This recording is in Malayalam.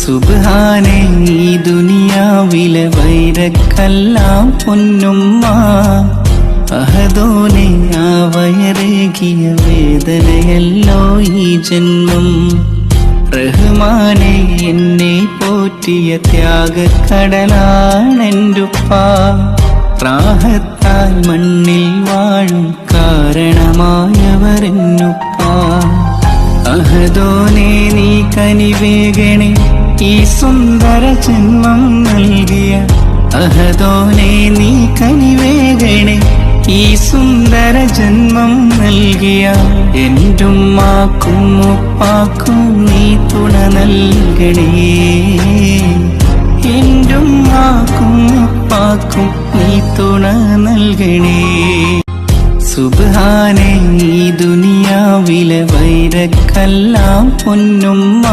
സുബ്ഹാനേ ഈ ദുനിയാവിലെ വൈരക്കെല്ലാം പൊന്നുമ്മ. അഹദോനെ ആ വയറേകിയ വേദനയല്ലോ ഈ ജന്മം. റഹ്മാനെ എന്നെ പോറ്റിയ ത്യാഗക്കടലാണെൻ്റുപ്പ. റാഹത്താൽ മണ്ണിൽ വാഴും കാരണമായവരെന്നുപ്പ. അഹദോനെ നീ കനിവേഗണേ ഈ സുന്ദര ജന്മം നൽകിയ. അഹദോനെ നീ കനിവേഗണേ ഈ സുന്ദര ജന്മം നൽകിയ. എന്റുമ്മാക്കും ഉപ്പാക്കും നീ തുണ നൽകണേ. എന്റുമ്മാക്കും ഉപ്പാക്കും നീ തുണ നൽകണേ. സുബ്ഹാനേ ഈ ദുനിയാവിലെ വൈരക്കെല്ലാം പൊന്നുമ്മ.